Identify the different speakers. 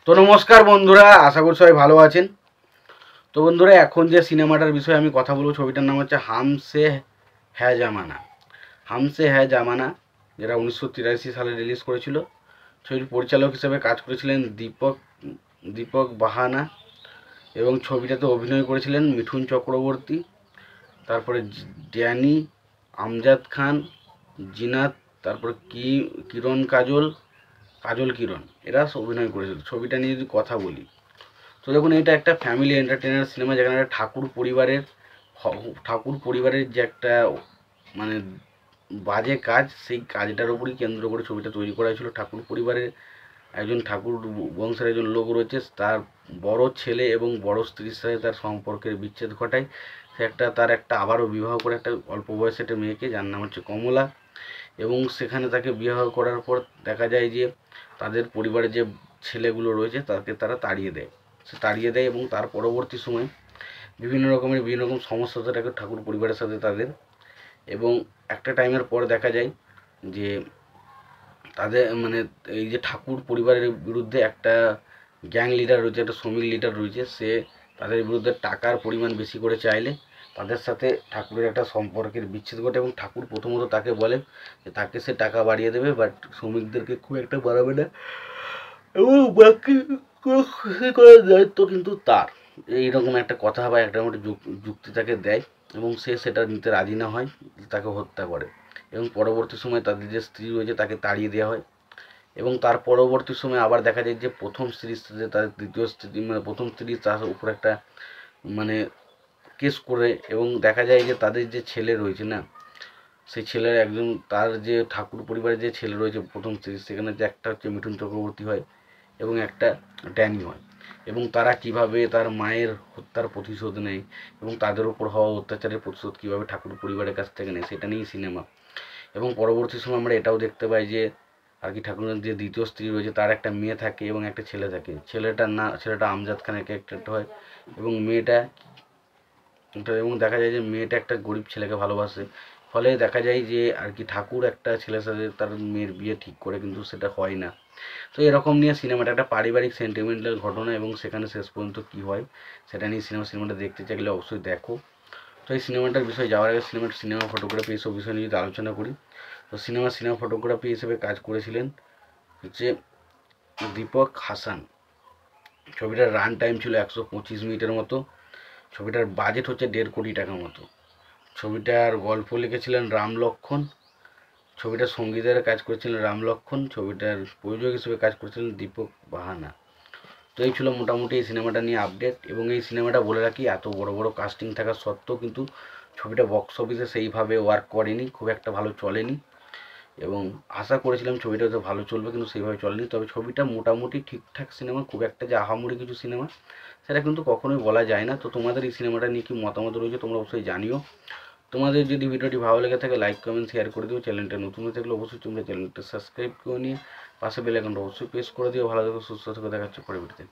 Speaker 1: তো নমস্কার বন্ধুরা, আশা করি সবাই ভালো আছেন। তো বন্ধুরা, এখন যে সিনেমাটার বিষয়ে আমি কথা বলবো, ছবিটার নাম হচ্ছে হামসে হ্যায় জামানা। হামসে হ্যায় জামানা, যেটা 1983 সালে রিলিজ করেছিল। ছবির পরিচালক হিসেবে কাজ করেছিলেন দীপক বাহানা, এবং ছবিটাতে অভিনয় করেছিলেন মিঠুন চক্রবর্তী, তারপরে ড্যানি, আমজাদ খান, জিনাত, তারপরে কিরণ কাজল কিরণ, এরা অভিনয় করেছিল। ছবিটা নিয়ে যদি কথা বলি, তো দেখুন, এটা একটা ফ্যামিলি এন্টারটেইনার সিনেমা, যেখানে একটা ঠাকুর পরিবারের যে একটা মানে বাজে কাজ, সেই কাজটার উপরই কেন্দ্র করে ছবিটা তৈরি করা হয়েছিল। ঠাকুর পরিবারের একজন ঠাকুর বংশের একজন লোক রয়েছে, তার বড় ছেলে এবং বড় স্ত্রীর সাথে তার সম্পর্কের বিচ্ছেদ ঘটায়। তার একটা আবারও বিবাহ করে একটা অল্প বয়সে একটা মেয়েকে, যার নাম হচ্ছে কমলা। এবং সেখানে তাকে বিবাহ করার পর দেখা যায় যে তাদের পরিবারের যে ছেলেগুলো রয়েছে তারা তাড়িয়ে দেয় এবং তার পরবর্তী সময় বিভিন্ন রকম সমস্যা থাকে ঠাকুর পরিবারের সাথে তাদের। এবং একটা টাইমের পর দেখা যায় যে তাদের এই যে ঠাকুর পরিবারের বিরুদ্ধে একটা গ্যাং লিডার রয়েছে, একটা শ্রমিক লিডার রয়েছে, সে তাদের বিরুদ্ধে টাকার পরিমাণ বেশি করে চাইলে তাদের সাথে ঠাকুরের একটা সম্পর্কের বিচ্ছেদ ঘটে। এবং ঠাকুর প্রথমত তাকে বলে যে তাকে সে টাকা বাড়িয়ে দেবে, বাট শ্রমিকদেরকে খুব একটা বাড়াবে না, এবং বাকি খুশি করার দায়িত্ব কিন্তু তার। এইরকম একটা কথা বা একটা যুক্তি তাকে দেয়, এবং সে সেটা নিতে রাজি না হয়, তাকে হত্যা করে। এবং পরবর্তী সময় তাদের যে স্ত্রী রয়েছে তাকে তাড়িয়ে দেওয়া হয়। এবং তার পরবর্তী সময় আবার দেখা যায় যে প্রথম স্ত্রীর সাথে তাদের দ্বিতীয় স্ত্রী, প্রথম স্ত্রী তার উপর একটা মানে কেস করে। এবং দেখা যায় যে তাদের যে ছেলে রয়েছে না, সেই ছেলের একজন, তার যে ঠাকুর পরিবারের যে ছেলে রয়েছে প্রথম স্ত্রী, সেখানে যে একটা হচ্ছে মিঠুন চক্রবর্তী হয় এবং একটা ড্যানি হয়। এবং তারা কিভাবে তার মায়ের হত্যার প্রতিশোধ নেয় এবং তাদের উপর হওয়া অত্যাচারের প্রতিশোধ কীভাবে ঠাকুর পরিবারের কাছ থেকে নেয়, সেটা নিয়েই সিনেমা। এবং পরবর্তী সময় আমরা এটাও দেখতে পাই যে আর কি ঠাকুরের যে দ্বিতীয় স্ত্রী রয়েছে তার একটা মেয়ে থাকে এবং একটা ছেলে থাকে। ছেলেটা আমজাদ খানের ক্যারেক্টারটা হয়, এবং এবং দেখা যায় যে মেয়েটা একটা গরিব ছেলেকে ভালোবাসে। ফলে দেখা যায় যে আর কি ঠাকুর একটা ছেলের সাথে তার মেয়ের বিয়ে ঠিক করে, কিন্তু সেটা হয় না। তো এরকম নিয়ে সিনেমাটা একটা পারিবারিক সেন্টিমেন্টাল ঘটনা, এবং সেখানে শেষ পর্যন্ত কী হয় সেটা নিয়ে সিনেমাটা দেখতে চাইলে অবশ্যই দেখো। তো এই সিনেমাটার বিষয়ে যাওয়ার আগে সিনেমা ফটোগ্রাফি এইসব বিষয় নিয়ে যদি আলোচনা করি, তো সিনেমা ফটোগ্রাফি হিসেবে কাজ করেছিলেন হচ্ছে দীপক হাসান। ছবিটার রান টাইম ছিল 125 মিনিটের মতো। ছবিটার বাজেট হচ্ছে 1.5 কোটি টাকা মতো। ছবিটার গল্প লিখেছিলেন রাম লক্ষ্মণ। ছবিটার সঙ্গীতের কাজ করেছিলেন রাম লক্ষ্মণ। ছবিটার প্রযোজক হিসেবে কাজ করেছিলেন দীপক বাহানা। তো এই ছিল মোটামুটি এই সিনেমাটা নিয়ে আপডেট। এবং এই সিনেমাটা বলে রাখি, এত বড় বড় কাস্টিং থাকা সত্ত্বেও কিন্তু ছবিটা বক্স অফিসে সেইভাবে ওয়ার্ক করেনি, খুব একটা ভালো চলেনি। এবং আশা করেছিলাম ছবিটা হয়তো ভালো চলবে, কিন্তু সেইভাবে চলেনি। তবে ছবিটা মোটামুটি ঠিকঠাক সিনেমা, খুব একটা যে আহামরি কিছু সিনেমা সেটা কিন্তু কখনোই বলা যায় না। তো তোমাদের এই সিনেমাটা নিয়ে কি মতামত রয়েছে তোমরা অবশ্যই জানিও। তোমাদের যদি ভিডিওটি ভালো লেগে থাকে লাইক কমেন্ট শেয়ার করে দিও। চ্যানেলটা নতুন হয়ে থাকলে অবশ্যই তোমরা চ্যানেলটা সাবস্ক্রাইব করে নিয়ে পাশে বেল আইকনটা অবশ্যই প্রেস করে দিও। ভালো থেকো, সুস্থ থেকো, দেখা হচ্ছে পরে ভিডিওতে।